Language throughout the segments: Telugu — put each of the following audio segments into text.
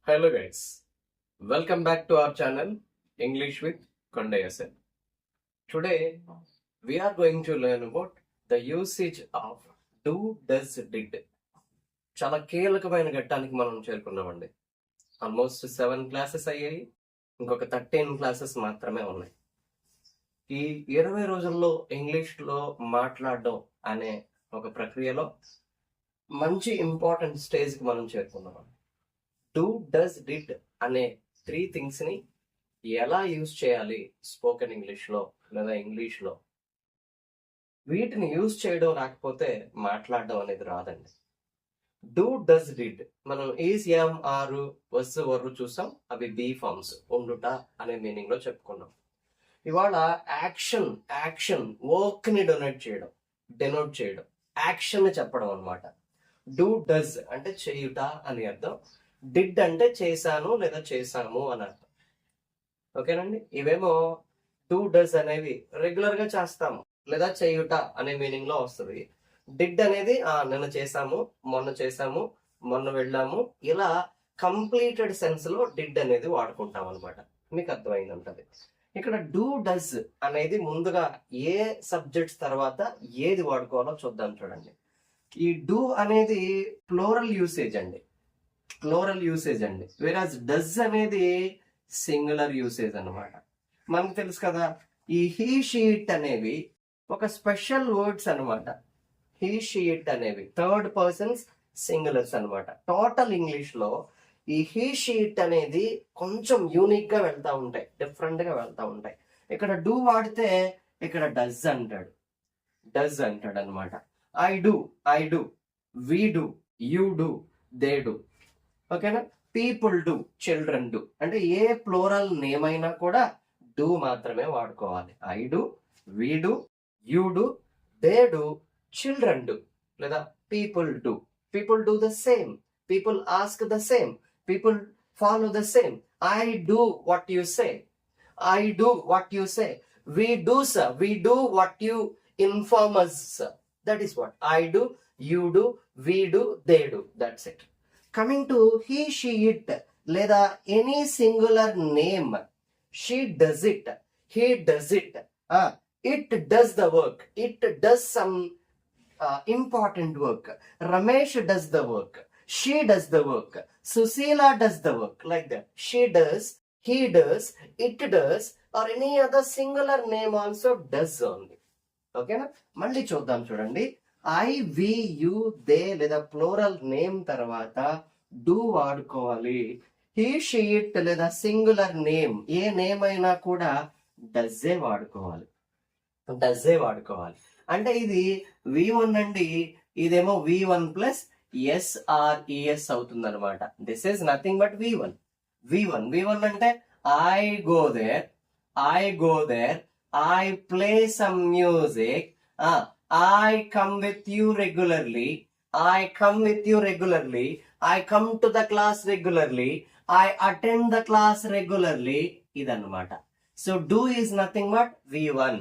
Hello guys, welcome back to our channel English with Kondayasel. Today we are going to learn about the usage of do, does, did. చాలా కీలకమైన ఘట్టానికి మనం చేరుకున్నామండి. ఆల్మోస్ట్ 7 క్లాసెస్ అయ్యాయి, ఇంకొక 13 క్లాసెస్ మాత్రమే ఉన్నాయి. ఈ 20 రోజుల్లో ఇంగ్లీష్లో మాట్లాడడం అనే ఒక ప్రక్రియలో మంచి ఇంపార్టెంట్ స్టేజ్కి మనం చేరుకున్నామండి. డూ, డస్, డిడ్ అనే 3 థింగ్స్ని ఎలా యూజ్ చేయాలి స్పోకెన్ ఇంగ్లీష్లో లేదా ఇంగ్లీష్లో, వీటిని యూజ్ చేయడం రాకపోతే మాట్లాడడం అనేది రాదండి. డూ, డస్, డిడ్ మనం ఈజ్, యామ్, ఆరు, వస్, వర్రు చూసాం. అవి బీ ఫార్మ్స్, ఉండుట అనే మీనింగ్ లో చెప్పుకున్నాం. ఇవాళ యాక్షన్ వర్క్ ని డెనోట్ చేయడం యాక్షన్ ని చెప్పడం అనమాట. డూ, డస్ అంటే చేయుట అని అర్థం. డిడ్ అంటే చేశాను లేదా చేశాము అని అర్థం. ఓకేనండి. ఇవేమో డూ, డస్ అనేవి రెగ్యులర్ గా చేస్తాము లేదా చేయుట అనే మీనింగ్ లో వస్తుంది. డిడ్ అనేది నిన్న చేసాము, మొన్న వెళ్ళాము, ఇలా కంప్లీటెడ్ సెన్స్ లో డిడ్ అనేది వాడుకుంటాం అనమాట. మీకు అర్థమైంది ఉంటది. ఇక్కడ డూ, డస్ అనేది ముందుగా ఏ సబ్జెక్ట్స్ తర్వాత ఏది వాడుకోవాలో చూద్దాం. చూడండి, ఈ డూ అనేది ప్లోరల్ యూసేజ్ అండి. వేరాజ్ డస్ అనేది సింగులర్ యూసేజ్ అనమాట. మనకు తెలుసు కదా, ఈ హీ, షీట్ అనేవి ఒక స్పెషల్ వర్డ్స్ అనమాట. హీ, షీట్ అనేవి థర్డ్ పర్సన్స్ సింగులర్స్ అనమాట. టోటల్ ఇంగ్లీష్ లో ఈ హీ, షీట్ అనేది కొంచెం యూనిక్ గా వెళ్తా ఉంటాయి, డిఫరెంట్ గా వెళ్తా ఉంటాయి. ఇక్కడ డూ వాడితే ఇక్కడ డస్ అంటాడు అనమాట. I do, we do, you do, they do. ఓకేనా. People do, children do. అంటే ఏ ప్లోరల్ నేమ్ అయినా కూడా డూ మాత్రమే వాడుకోవాలి. I do, we do, you do, they do, children do లేదా people do. People do the same, people ask the same, people follow the same. I do what you say, we do sir, we do what you inform us sir. That is what I do, you do, we do, they do. That's it. Coming to he, she, it లేదా any singular name, she does it, he does it, it does the work, it does some important work. Ramesh does the work, she does the work, Susila does the work. Like that, she does, he does, it does, or any other singular name also does only. ఓకేనా. మళ్ళీ చూద్దాం. చూడండి, ఐ, వి, యు, దే లేదా ప్లోరల్ నేమ్ తర్వాత డూ వాడుకోవాలి. హీ, షీ, ఇట్ లేదా సింగులర్ నేమ్ ఏ నేమ్ అయినా కూడా డజ్జే వాడుకోవాలి. అంటే ఇది V1 అండి, ఇదేమో V1 ప్లస్ SRES అవుతుంది అనమాట. This is nothing but V1 అంటే I go there, I play some music, I come with you regularly, I come to the class regularly, I attend the class regularly. ఇదన్నమాట. So do is nothing but V1.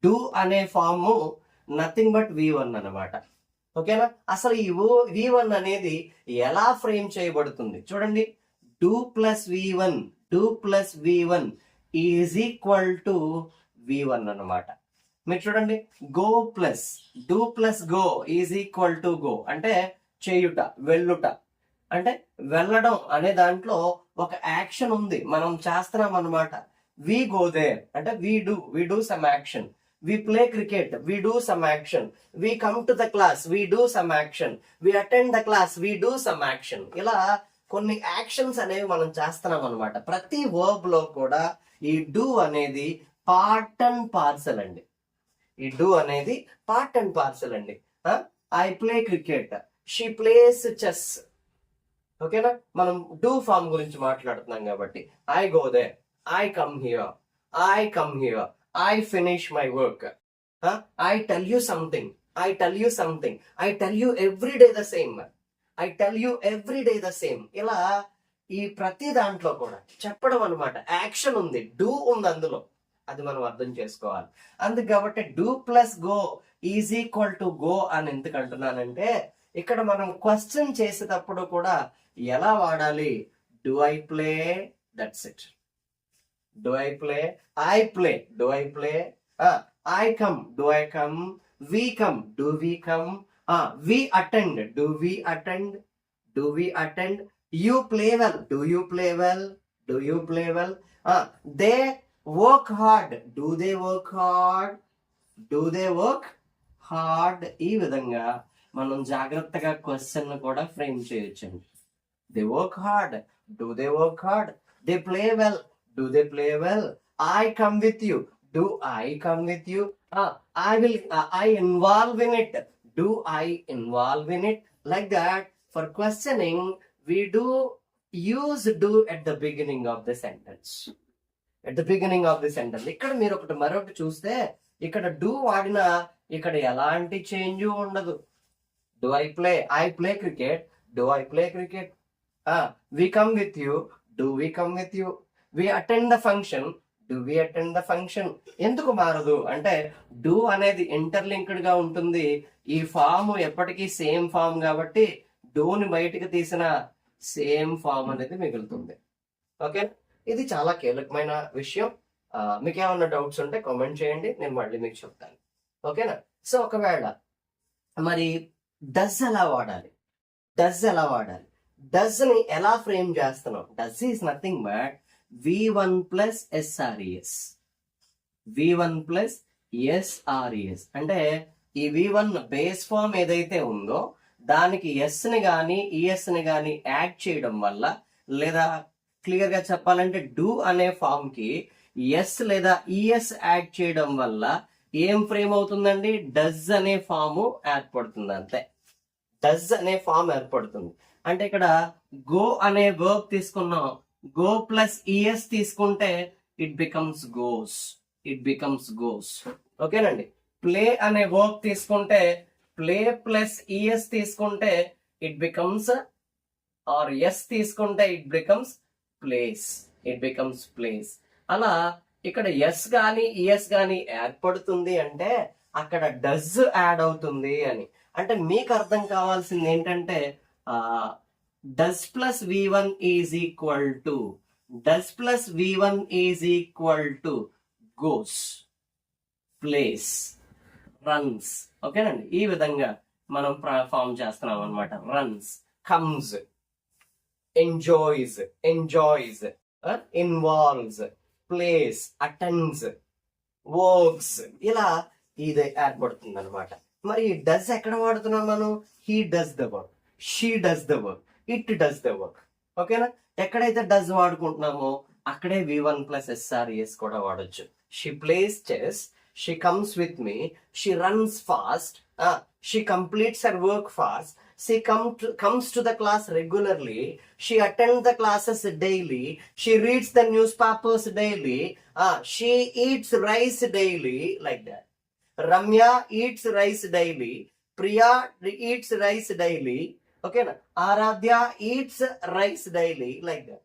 Do అనే ఫాము నథింగ్ బట్ V1 అనమాట. ఓకేనా. అసలు ఈ V1 అనేది ఎలా ఫ్రేమ్ చేయబడుతుంది చూడండి. Do plus V1 is equal to V1 అన్నమాట. మీరు చూడండి, do plus go is equal to go అంటే చేయుట, వెళ్ళుట. అంటే వెళ్ళడం అనే దాంట్లో ఒక యాక్షన్ ఉంది, మనం చేస్తున్నాం అనమాట. వి గో దేర్ అంటే we do some action. We play cricket, we do some action. We come to the class, we do some action. We attend the class, we do some action. ఇలా కొన్ని యాక్షన్స్ అనేవి మనం చేస్తున్నాం అనమాట. ప్రతి వర్బ్ లో కూడా ఈ డూ అనేది పార్ట్ అండ్ పార్సల్ అండి. I play cricket, she plays chess. ఓకేనా. మనం డూ ఫామ్ గురించి మాట్లాడుతున్నాం కాబట్టి I go there, I come here, I finish my work, I tell you something, I tell you every day the same. ఇలా ఈ ప్రతి దాంట్లో కూడా చెప్పడం అనమాట. యాక్షన్ ఉంది, డూ ఉంది అందులో. అది మనం అర్థం చేసుకోవాలి. అందుకు కాబట్టి do plus go is equal to go అని ఎందుకు అంటున్నానంటే, ఇక్కడ మనం క్వశ్చన్ చేసేటప్పుడు కూడా ఎలా వాడాలి, Do I play? That's it. Do I play? I play. Do I play? I come. Do I come? We come. Do we come? We attend. Do we attend? Do we attend? You play well. Do you play well? Do you play well? They work hard. Do they work hard? Do they work hard? ఈ విధంగా మనం జాగ్రత్తగా క్వశ్చన్ కూడా ఫ్రేమ్ చేయొచ్చండి. They work hard. Do they work hard? They play well. Do they play well? I come with you. Do I come with you? I involve in it. Do I involve in it? Like that. For questioning, we do use do at the beginning of the sentence. At the beginning of the sentence. ఇక్కడ మీరు మరొకటి చూస్తే ఇక్కడ do వాడినా ఇక్కడ ఎలాంటి చేంజ్ ఉండదు. Do I play? I play cricket. Do I play cricket? We come with you. Do we come with you? We attend the function. Do we attend the function? ఎందుకు మారదు అంటే do అనేది ఇంటర్లింక్డ్ గా ఉంటుంది. ఈ ఫామ్ ఎప్పటికీ సేమ్ ఫామ్ కాబట్టి డూని బయటకు తీసిన సేమ్ ఫామ్ అనేది మిగులుతుంది. ఓకే, ఇది చాలా కీలకమైన విషయం. మీకు ఏమన్నా డౌట్స్ ఉంటే కామెంట్ చేయండి, నేను మళ్ళీ మీకు చెప్తాను. ఓకేనా? సో ఒకవేళ మరి డస్ ఎలా వాడాలి? డస్ ఎలా వాడాలి? డస్ ని ఎలా ఫ్రేమ్ చేస్తున్నాం? Does is nothing but V1 plus SRES. V1 plus SRES అంటే ఈ V1 బేస్ ఫామ్ ఏదైతే ఉందో దానికి ఎస్ ని గాని ఈఎస్ ని గాని యాడ్ చేయడం వల్ల, లేదా క్లియర్ గా చెప్పాలంటే డూ అనే ఫామ్ కి ఎస్ లేదా ఈఎస్ యాడ్ చేయడం వల్ల ఏం ఫ్రేమ్ అవుతుందండి? డస్ అనే ఫామ్ ఏర్పడుతుంది. అంతే, డస్ అనే ఫామ్ ఏర్పడుతుంది. అంటే ఇక్కడ గో అనే వర్బ్ తీసుకున్నాం, గో ప్లస్ ఈఎస్ తీసుకుంటే it becomes goes. It becomes goes. ఓకేనండి. ప్లే అనే వర్బ్ తీసుకుంటే ప్లే ప్లస్ ఈఎస్ తీసుకుంటే ఇట్ బికమ్స్, ఆర్ ఎస్ తీసుకుంటే it becomes place. It becomes place. అలా ఇక్కడ ఎస్ గాని ఈఎస్ గాని ఏర్పడుతుంది అంటే అక్కడ డస్ యాడ్ అవుతుంది అని. అంటే మీకు అర్థం కావాల్సింది ఏంటంటే does plus v1 is equal to, does plus v1 is equal to goes, plays, runs. ఓకేనండి, ఈ విధంగా మనం ఫామ్ చేస్తున్నాం అనమాట. Runs, comes, enjoys, enjoys, involves, place, attends, works, ఇలా ఇది ఏర్పడుతుంది అనమాట. మరి డస్ ఎక్కడ వాడుతున్నాం మనం? He does the work, she does the work, it does the work. ఓకేనా? ఎక్కడైతే డస్ వాడుకుంటున్నామో అక్కడే V1 plus SRES కూడా వాడొచ్చు. She plays chess, she comes with me, she runs fast, she completes her work fast, she comes to the class regularly, she attends the classes daily, she reads the newspapers daily, she eats rice daily. Like that. Ramya eats rice daily, Priya eats rice daily. ఓకేనా? Aaradhya eats rice daily. Like that.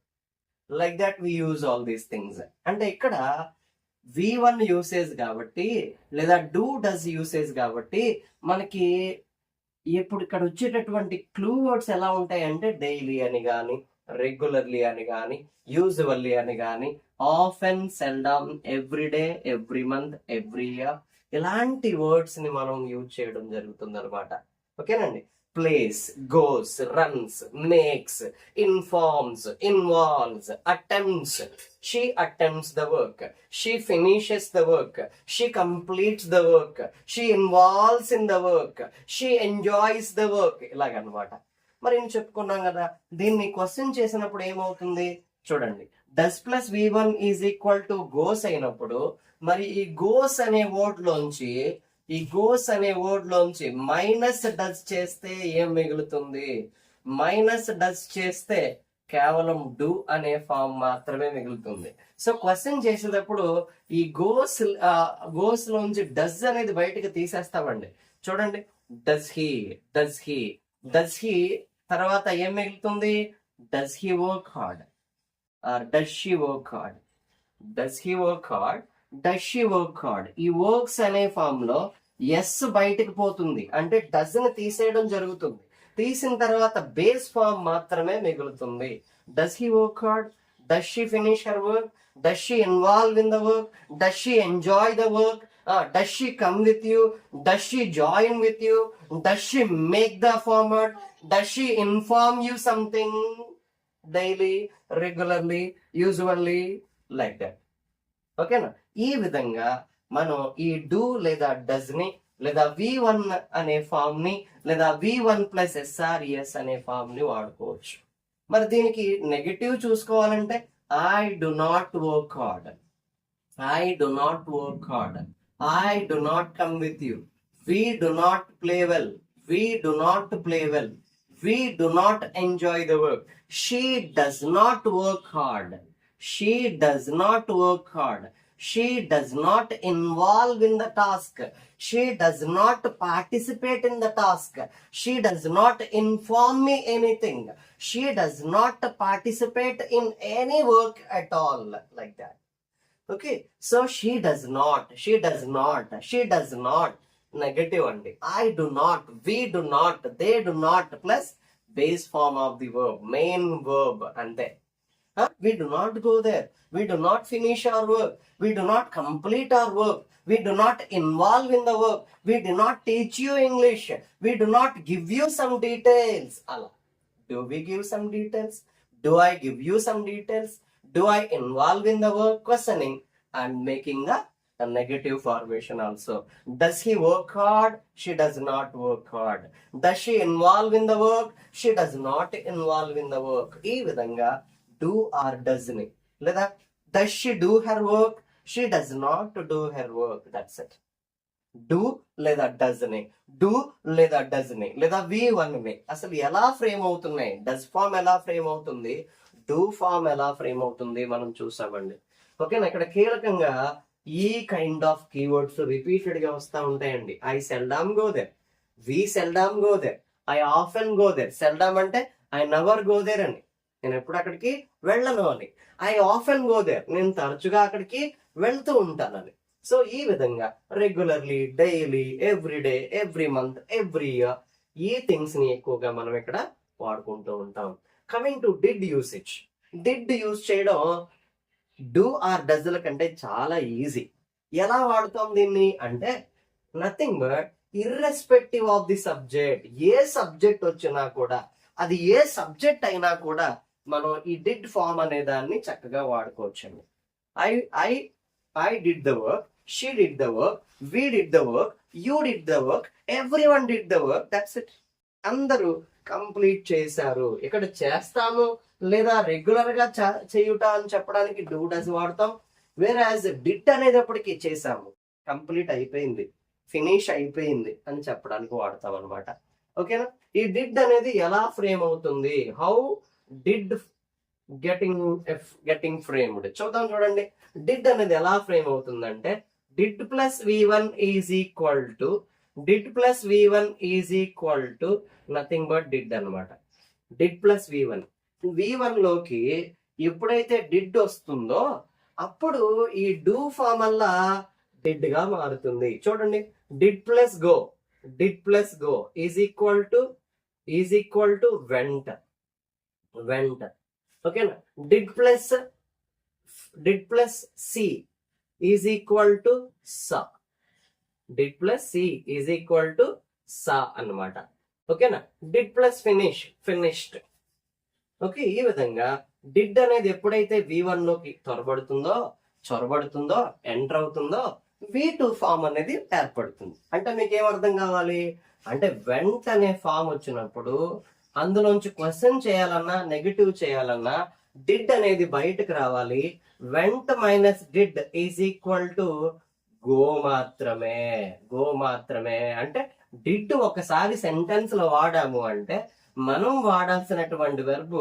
Like that we use all these things. అంటే ఇక్కడ V1 యూసేజ్ కాబట్టి, లేదా డూ డస్ యూసేజ్ కాబట్టి మనకి ఇప్పుడు ఇక్కడ వచ్చేటటువంటి క్లూ వర్డ్స్ ఎలా ఉంటాయంటే డైలీ అని కానీ, రెగ్యులర్లీ అని కానీ, యూజువల్లీ అని కానీ, often, seldom, everyday, every month, every year, ఇలాంటి వర్డ్స్ ని మనం యూజ్ చేయడం జరుగుతుంది అనమాట. ఓకేనండి. plays, goes, runs, makes, informs, involves, attempts. She attempts the work. She finishes the work. She completes the work. She involves in the work. She enjoys the work. ఇలాగనమాట. మరి నేను చెప్పుకున్నాం కదా, దీన్ని క్వశ్చన్ చేసినప్పుడు ఏమవుతుంది చూడండి. Does plus V1 is equal to goes అయినప్పుడు మరి ఈ గోస్ అనే వర్డ్ లోంచి, ఈ గోస్ అనే వర్డ్ లోంచి మైనస్ డస్ చేస్తే ఏం మిగులుతుంది? మైనస్ డస్ చేస్తే కేవలం డూ అనే ఫామ్ మాత్రమే మిగులుతుంది. సో క్వశ్చన్ చేసేటప్పుడు ఈ గోస్ లోంచి డస్ అనేది బయటకు తీసేస్తామండి. చూడండి, does he, does he, does he తర్వాత ఏం మిగులుతుంది? Does he work hard, does she work hard, does he work hard, does she work hard. ఈ వర్క్స్ అనే ఫామ్ లో ఎస్ బయటకు పోతుంది, అంటే డస్ ని తీసేయడం జరుగుతుంది. తీసిన తర్వాత బేస్ ఫామ్ మాత్రమే మిగులుతుంది. Does he work hard, does she finish her work, does she involve in the work, does she enjoy the work, does she come with you, does she join with you, does she make the format, does she inform you something daily, regularly, usually, like that. ఓకేనా? ఈ విధంగా మనం ఈ డూ లేదా డస్ ని లేదా V1 అనే ఫామ్ ని లేదా V1 ప్లస్ SRES అనే ఫామ్ ని వాడుకోవచ్చు. మరి దీనికి నెగటివ్ చూసుకోవాలంటే I do not work hard, I do not work hard, I do not come with you, we do not play well, we do not play well, we do not enjoy the work, she does not work hard, she does not work hard, she does not involve in the task, she does not participate in the task, she does not inform me anything, she does not participate in any work at all, like that. Okay, so she does not, she does not, she does not, negative andi. I do not, we do not, they do not plus base form of the verb, main verb, and then we do not go there, we do not finish our work, we do not complete our work, we do not involve in the work, we do not teach you English, we do not give you some details. Ala, do we give some details? Do I give you some details? Do I involve in the work? Questioning and making a negative formation also. Does he work hard? She does not work hard. Does she involve in the work? She does not involve in the work. ఈ విధంగా do or does ని లేదా does she do her work? She does not do her work. That's it. Do లేదా does ని, do లేదా does ని లేదా V1 ని అసలు ఎలా ఫ్రేమ్ అవుతున్నాయి, డస్ ఫామ్ ఎలా ఫ్రేమ్ అవుతుంది, డూ ఫామ్ ఎలా ఫ్రేమ్ అవుతుంది మనం చూసామండి. ఓకేనా? ఇక్కడ కీలకంగా ఈ కైండ్ ఆఫ్ కీవర్డ్స్ రిపీటెడ్ గా వస్తూ ఉంటాయండి. I seldom go there, we seldom go there, I often go there. Seldom అంటే ఐ నెవర్ గో దేర్ అని, నేను ఎప్పుడు అక్కడికి వెళ్ళను అని. ఐ ఆఫెన్ గో దేర్, నేను తరచుగా అక్కడికి వెళ్తూ ఉంటానని. సో ఈ విధంగా regularly, daily, everyday, every month, every year ఈ థింగ్స్ ని ఎక్కువగా మనం ఇక్కడ వాడుకుంటూ ఉంటాం. Coming to did usage, did use చేయడం డూ ఆర్ డస్ ల కంటే చాలా ఈజీ. ఎలా వాడుతాం దీన్ని అంటే nothing but irrespective of the subject, A subject వచ్చినా కూడా, అది ఏ సబ్జెక్ట్ అయినా కూడా మనం ఈ డిడ్ ఫామ్ అనే దాన్ని చక్కగా వాడుకోవచ్చండి. I I I did the work, she did the work, we did the work, you did the work, everyone did the work, that's it. అందరూ కంప్లీట్ చేశారు. ఇక్కడ చేస్తాము లేదా రెగ్యులర్ గా చేయుట అని చెప్పడానికి డూ డస్ వాడతాం. వేరాజ్ డిడ్ అనేటప్పటికి చేసాము, కంప్లీట్ అయిపోయింది, ఫినిష్ అయిపోయింది అని చెప్పడానికి వాడతాం అనమాట. ఓకేనా? ఈ డిడ్ అనేది ఎలా ఫ్రేమ్ అవుతుంది, హౌ డిడ్ గెటింగ్ ఫ్రేమ్డ్ చూద్దాం. చూడండి, డిడ్ అనేది ఎలా ఫ్రేమ్ అవుతుందంటే did plus V1 is equal to, did plus V1 is equal to nothing but did అనమాట. డిడ్ ప్లస్ V1, V1 లోకి ఎప్పుడైతే డిడ్ వస్తుందో అప్పుడు ఈ డూ ఫామ్ వల్ల డిడ్ గా మారుతుంది. చూడండి, did plus go, did plus go is equal to went, went. ఓకేనా? Did plus see is equal to saw, did plus see is equal to saw అన్నమాట. ఓకేనా? Did plus finish, finished. Okay, ఈ విధంగా డిడ్ అనేది ఎప్పుడైతే V1 లోకి చొరబడుతుందో ఎంటర్ అవుతుందో V2 ఫామ్ అనేది ఏర్పడుతుంది. అంటే మీకు ఏం అర్థం కావాలి అంటే వెంట్ అనే ఫామ్ వచ్చినప్పుడు అందులోంచి క్వశ్చన్ చేయాలన్నా నెగటివ్ చేయాలన్నా డిడ్ అనేది బయటకు రావాలి. Vent minus did is equal to go మాత్రమే, గో మాత్రమే. అంటే డిడ్ ఒకసారి సెంటెన్స్ లో వాడాము అంటే మనం వాడాల్సినటువంటి వెర్బ్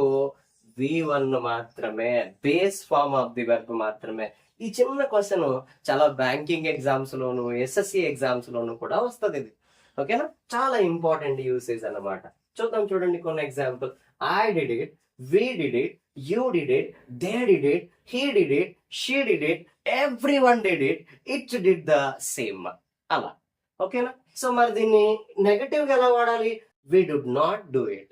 V1 మాత్రమే, base form of the verb మాత్రమే. ఈ చిన్న క్వశ్చన్ చాలా బ్యాంకింగ్ ఎగ్జామ్స్ లోను, SSC ఎగ్జామ్స్ లోను కూడా వస్తుంది ఇది. ఓకేనా? చాలా ఇంపార్టెంట్ యూసేజ్ అన్నమాట. చూద్దాం, చూడండి కొన్ని example. I did it, we did it, you did it, they did it, he did it, she did it, everyone did it, it did the same. అలా. ఓకేనా? సో మరి దీన్ని నెగటివ్ గా ఎలా వాడాలి? we did not do it,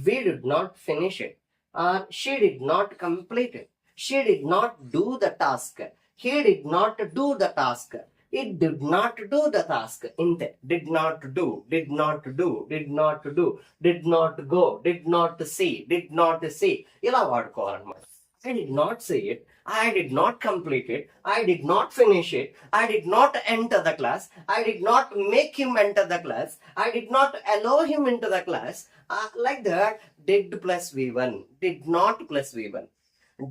we did not finish it, or she did not complete it, she did not do the task, he did not do the task, it did not do the task. Inte did not do, did not do, did not do, did not go, did not see ఇలా వాడుకోవాలన్నమాట. I did not say it, I did not complete it, I did not finish it, I did not enter the class, I did not make him enter the class, I did not allow him into the class. Like that, did plus V1, did not plus V1,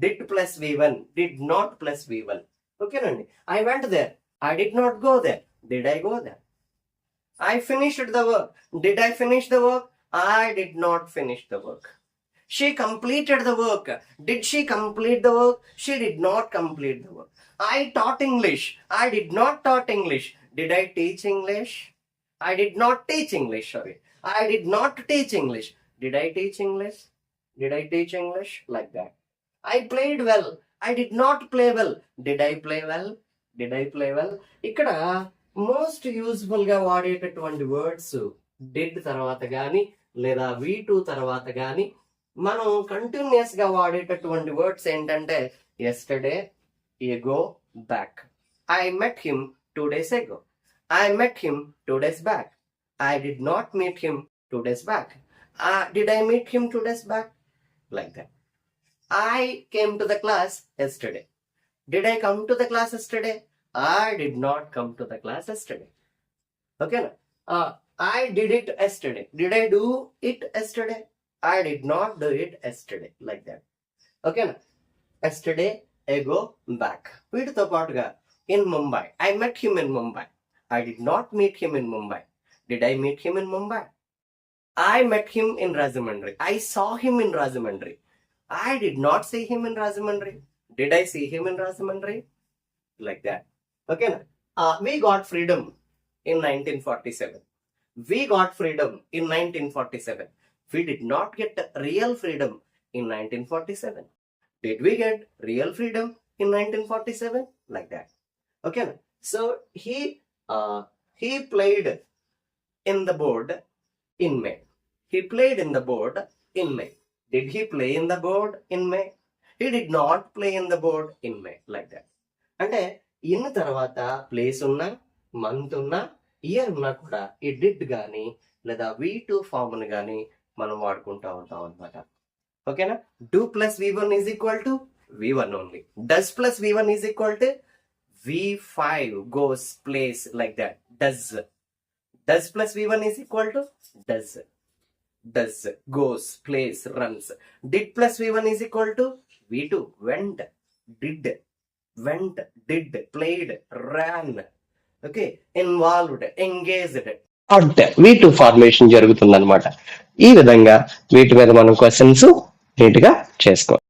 did plus V1, did not plus V1. Okay, Nandi? I went there, I did not go there, did I go there? I finished the work, did I finish the work? I did not finish the work. She completed the work. Did she complete the work? She did not complete the work. I taught English. I did not taught English. Did I teach English? I did not teach English. Sorry. I did not teach English. Did I teach English? Did I teach English? Like that. I played well. I did not play well. Did I play well? Did I play well? ఇక్కడ మోస్ట్ యూస్ఫుల్ గా వాడేటటువంటి వర్డ్స్ డిడ్ తర్వాత గాని లేదా V2 తర్వాత గాని మనం కంటిన్యూస్ గా వాడేటటువంటి వర్డ్స్ ఏంటంటే yesterday, ago, back. I met him 2 days ago. I met him 2 days back. I did not meet him 2 days back. Did I meet him 2 days back? Like that. I came to the class yesterday. Did I come to the class yesterday? I did not come to the class yesterday. Okay, na? I did it yesterday. Did I do it yesterday? I did not do it yesterday. Like that. Okay, na? Yesterday, ago, back. వీటితో పాటుగా in Mumbai. I met him in Mumbai. I did not meet him in Mumbai. Did I meet him in Mumbai? I met him in Rajahmundry. I saw him in Rajahmundry. I did not see him in Rajahmundry. Did I see him in Rajahmundry? Like that. Okay, na? We got freedom in 1947. We got freedom in 1947. We did not get real freedom in 1947. Did we get real freedom in 1947? Like that. Okay, na? So he played in the board in May. He played in the board in May. Did he play in the board in May? He did not play in the board in May. Like that. అంటే ఇన్ తర్వాత ప్లేస్ ఉన్నా మంత్ ఉన్నా ఇయర్ ఉన్నా కూడా ఈ డిడ్ కానీ లేదా V2 ఫార్మ్ కానీ మనం వాడుకుంటా ఉంటాం అనమాట. ఓకేనా? Do plus V1 is equal to V1 only. Does plus V1 is equal to V5 goes plays like that. Does plus V1 is equal to does. Does goes plays runs. Did plus V1 is equal to V2 went did played ran. Okay, involved engaged. అంటే V2 ఫార్మేషన్ జరుగుతుంది అనమాట. ఈ విధంగా వీటి మీద మనం క్వశ్చన్స్ నీట్ గా చేసుకోవాలి.